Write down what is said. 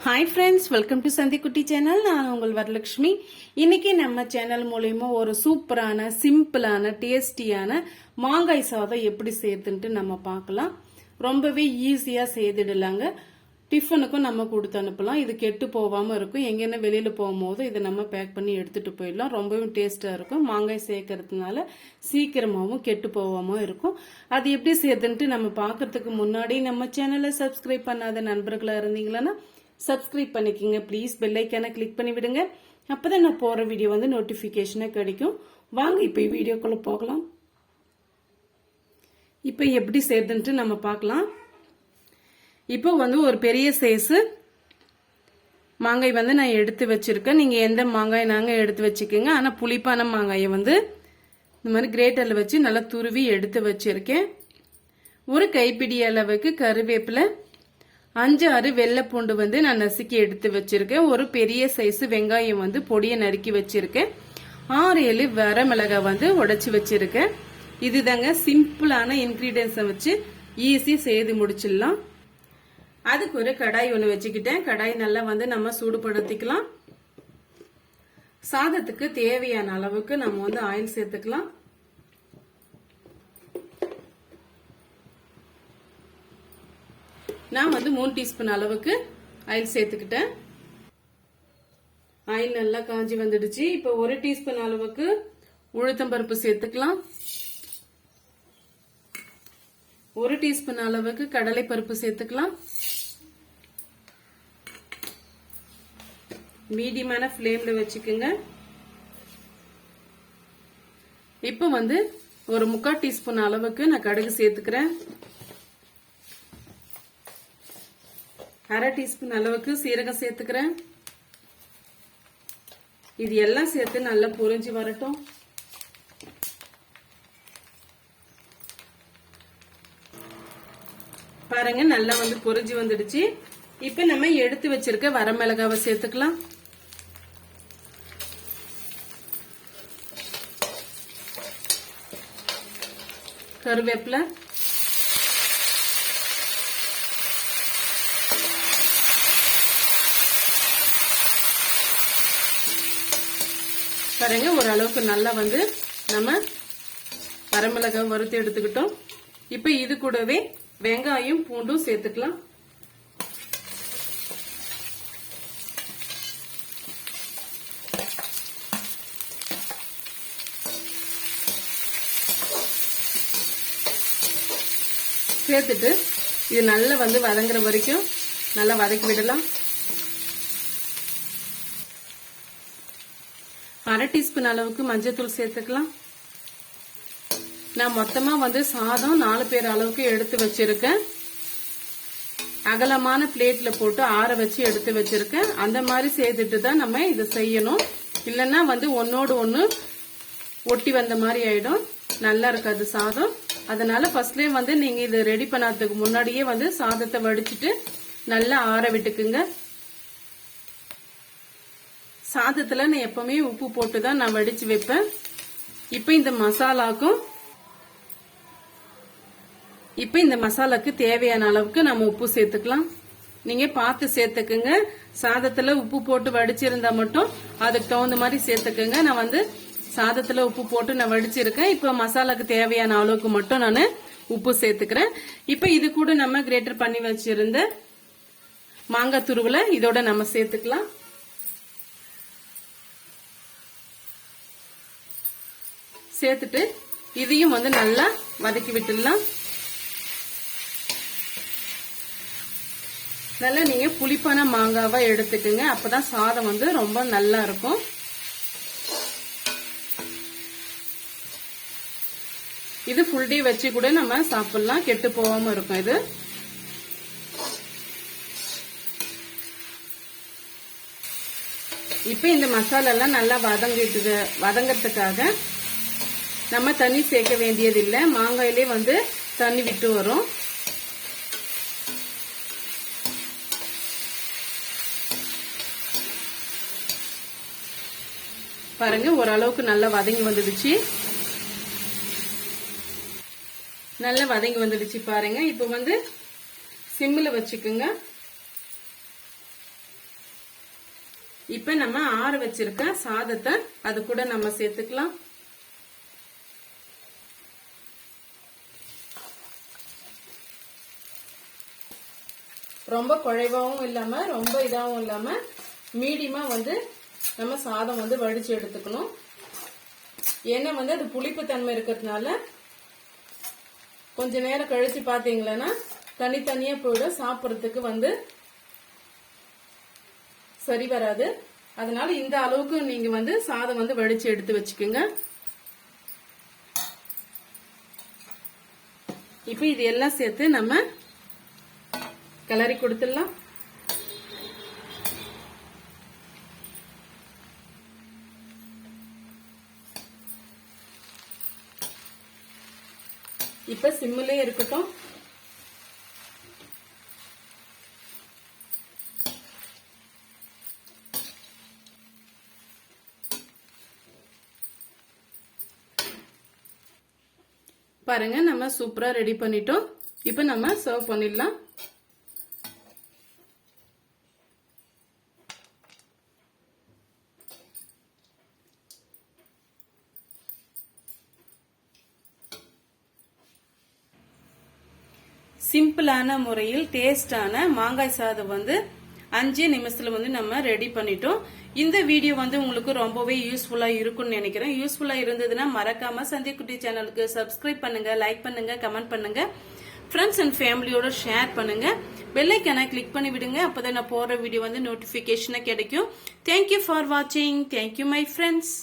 Hi friends, welcome to Chandikutti channel. நான் உங்கள் வரலட்சுமி. இன்னைக்கு நம்ம சேனல் மூலயமா ஒரு சூப்பரான, சிம்பிளான, டேஸ்டியான மாங்காய் சாதம் எப்படி செய்யுதுன்ட்டு நம்ம பார்க்கலாம். ரொம்பவே ஈஸியா செய்துடலாங்க. டிஃபனுக்கும் நம்ம கொடுத்து அனுப்பலாம். இது கெட்டு போகாம இருக்கும். எங்கன்னா வெளியில போகும்போது இதை நம்ம பேக் பண்ணி எடுத்துட்டு போயிடலாம். ரொம்பவே டேஸ்டா இருக்கும். மாங்காய் சேர்க்கறதுனால சீக்கிரமாவும் கெட்டு போகாம இருக்கும். அது எப்படி செய்யுதுன்ட்டு நம்ம பார்க்கறதுக்கு முன்னாடி நம்ம சேனலை சப்ஸ்கிரைப் பண்ணாத நண்பர்களா இருந்தீங்கன்னா சப்ஸ்கிரைப் பண்ணிக்கோங்க ப்ளீஸ். பெல் ஐக்கானை கிளிக் பண்ணி விடுங்க. அப்பதான் நான் போற வீடியோ நோட்டிபிகேஷனா கிடைக்கும். வாங்க இப்ப வீடியோக்குள்ள போகலாம். இப்ப எப்படி செய்யறதுன்ட்டு நம்ம பார்க்கலாம். இப்போ ஒரு பெரிய சைஸ் மாங்காய் நான் எடுத்து வச்சிருக்கேன். நீங்க எந்த மாங்காய் நாங்க எடுத்து வச்சுக்கோங்க. ஆனா புளிப்பான மாங்காயை இந்த மாதிரி கிரேட்டர்ல வச்சு நல்லா துருவி எடுத்து வச்சிருக்கேன். ஒரு கைப்பிடி அளவுக்கு கருவேப்பிலை, 5-6 வெள்ளை பூண்டு நான் நசுக்கி எடுத்து வச்சிருக்கேன். ஒரு பெரிய சைஸ் வெங்காயம் பொடியை நறுக்கி வச்சிருக்கேன். 6-7 வரமிளகாய் உடைச்சு வச்சிருக்கேன். இதுதாங்க சிம்பிளான இன்கிரீடியன்ஸை வச்சு ஈஸி செய்து முடிச்சிடலாம். அதுக்கு ஒரு கடாய் ஒன்று வச்சுக்கிட்டேன். கடாய் நல்லா நம்ம சூடுபடுத்திக்கலாம். சாதத்துக்கு தேவையான அளவுக்கு நம்ம ஆயில் சேர்த்துக்கலாம். நான் 3 டீஸ்பூன் அளவுக்கு ஆயில் சேர்த்துக்கிட்டேன். ஆயில் நல்லா காஞ்சி வந்துடுச்சு. இப்ப 1 டீஸ்பூன் அளவுக்கு உளுத்தம்பருப்பு சேர்த்துக்கலாம். 1 டீஸ்பூன் அளவுக்கு கடலை பருப்பு சேர்த்துக்கலாம். மீடியமான ஃப்ளேம்ல வச்சுக்கோங்க. இப்ப ஒரு 3/4 டீஸ்பூன் அளவுக்கு நான் கடுகு சேர்த்துக்கிறேன். 1/2 டீஸ்பூன் அளவுக்கு சீரகம் சேர்த்துக்கிறேன். இது எல்லாம் சேர்த்து நல்லா பொரிஞ்சு வரட்டும். பாருங்க, நல்லா பொரிஞ்சு வந்துடுச்சு. இப்ப நம்ம எடுத்து வச்சிருக்க வரமிளகாவை சேர்த்துக்கலாம். கருவேப்பிலை, பாருங்க, ஓரளவுக்கு நல்லா நம்ம வரமிளகாய் வறுத்து எடுத்துக்கிட்டோம். இப்ப இது கூடவே வெங்காயம் பூண்டும் சேர்த்துக்கலாம். சேர்த்துட்டு இது நல்லா வதங்குற வரைக்கும் நல்லா வதக்கி விடலாம். 1/2 டீஸ்பூன் அளவுக்கு மஞ்சத்தூள் சேர்த்துக்கலாம். நான் மொத்தமா சாதம் 4 பேர் அளவுக்கு எடுத்து வச்சிருக்கேன். அகலமான பிளேட்ல போட்டு ஆற வச்சு எடுத்து வச்சிருக்கேன். அந்த மாதிரி செய்துட்டு தான் நம்ம இதை செய்யணும். இல்லைன்னா ஒன்னோடு ஒண்ணு ஒட்டி வந்த மாதிரி ஆயிடும். நல்லா இருக்காது சாதம். அதனால ஃபர்ஸ்ட்லயே நீங்க இதை ரெடி பண்ணாததுக்கு முன்னாடியே சாதத்தை வடிச்சிட்டு நல்லா ஆற விட்டுக்குங்க. சாதத்துல நான் எப்பவுமே உப்பு போட்டுதான் நான் வடிச்சு வைப்பேன். இப்ப இந்த மசாலாக்கு தேவையான அளவுக்கு நம்ம உப்பு சேர்த்துக்கலாம். நீங்க பார்த்து சேர்த்துக்குங்க. சாதத்துல உப்பு போட்டு வடிச்சிருந்தா மட்டும் அதுக்கு தகுந்த மாதிரி சேர்த்துக்குங்க. நான் சாதத்துல உப்பு போட்டு நான் வடிச்சிருக்கேன். இப்ப மசாலாக்கு தேவையான அளவுக்கு மட்டும் நான் உப்பு சேர்த்துக்கிறேன். இப்ப இது கூட நம்ம கிரேட்டர் பண்ணி வச்சிருந்த மாங்காய் துருவலை இதோட நம்ம சேர்த்துக்கலாம். சேர்த்துட்டு இதையும் நல்லா வதக்கி விட்டுடலாம். நல்லா நீங்க புளிப்பான மாங்காவா எடுத்துக்கோங்க. அப்பதான் சாதம் ரொம்ப நல்லா இருக்கும். இது ஃபுல் டே வச்சு கூட நம்ம சாப்பிடலாம். கெட்டு போகாம இருக்கும் இது. இப்ப இந்த மசாலா எல்லாம் நல்லா வதங்கிறதுக்காக நம்ம தண்ணி சேர்க்க வேண்டியதில்லை. மாங்காயிலே தண்ணி விட்டு வரும். பாருங்க, ஓரளவுக்கு நல்லா வதங்கி வந்துடுச்சு. நல்லா வதங்கி வந்துடுச்சு பாருங்க. இப்போ சிம்மில் வச்சுக்கோங்க. இப்ப நம்ம ஆற வச்சிருக்க சாதத்தை அது கூட நம்ம சேர்த்துக்கலாம். ரொம்ப குழைவாவும் இல்லாம ரொம்ப இதாவும் இல்லாம மீடியமா வந்து நம்ம சாதம் வந்து வடிச்சு எடுத்துக்கணும். ஏன்னா வந்து அது புளிப்பு தன்மை இருக்கிறதுனால கொஞ்ச நேரம் கழிச்சு பாத்தீங்களன்னா தனித்தனியா போயிடும், சாப்பிட்றதுக்கு வந்து சரி வராது. அதனால இந்த அளவுக்கு நீங்க வந்து சாதம் வந்து வடிச்சு எடுத்து வச்சுக்கோங்க. இப்ப இது எல்லாம் சேர்த்து நம்ம கிளறி கொடுத்துடலாம். இப்ப சிம்மிலே இருக்கட்டும். பாருங்க நம்ம சூப்பரா ரெடி பண்ணிட்டோம். இப்ப நம்ம சர்வ் பண்ணிடலாம். சிம்பிளான முறையில் டேஸ்டான மாங்காய் சாதம் வந்து 5 நிமிஷத்துல வந்து நம்ம ரெடி பண்ணிட்டோம். இந்த வீடியோ வந்து உங்களுக்கு ரொம்பவே யூஸ்ஃபுல்லா இருக்கும்னு நினைக்கிறேன். யூஸ்ஃபுல்லா இருந்ததுன்னா மறக்காம சந்தியா குட்டி சேனலுக்கு சப்ஸ்கிரைப் பண்ணுங்க, லைக் பண்ணுங்க, கமெண்ட் பண்ணுங்க, ஃப்ரெண்ட்ஸ் அண்ட் ஃபேமிலியோட ஷேர் பண்ணுங்க, பெல் ஐகானை கிளிக் பண்ணி விடுங்க. அப்பதான் நான் போற வீடியோ வந்து நோட்டிபிகேஷனா கிடைக்கும். தேங்க்யூ ஃபார் வாட்சிங். Thank you my friends.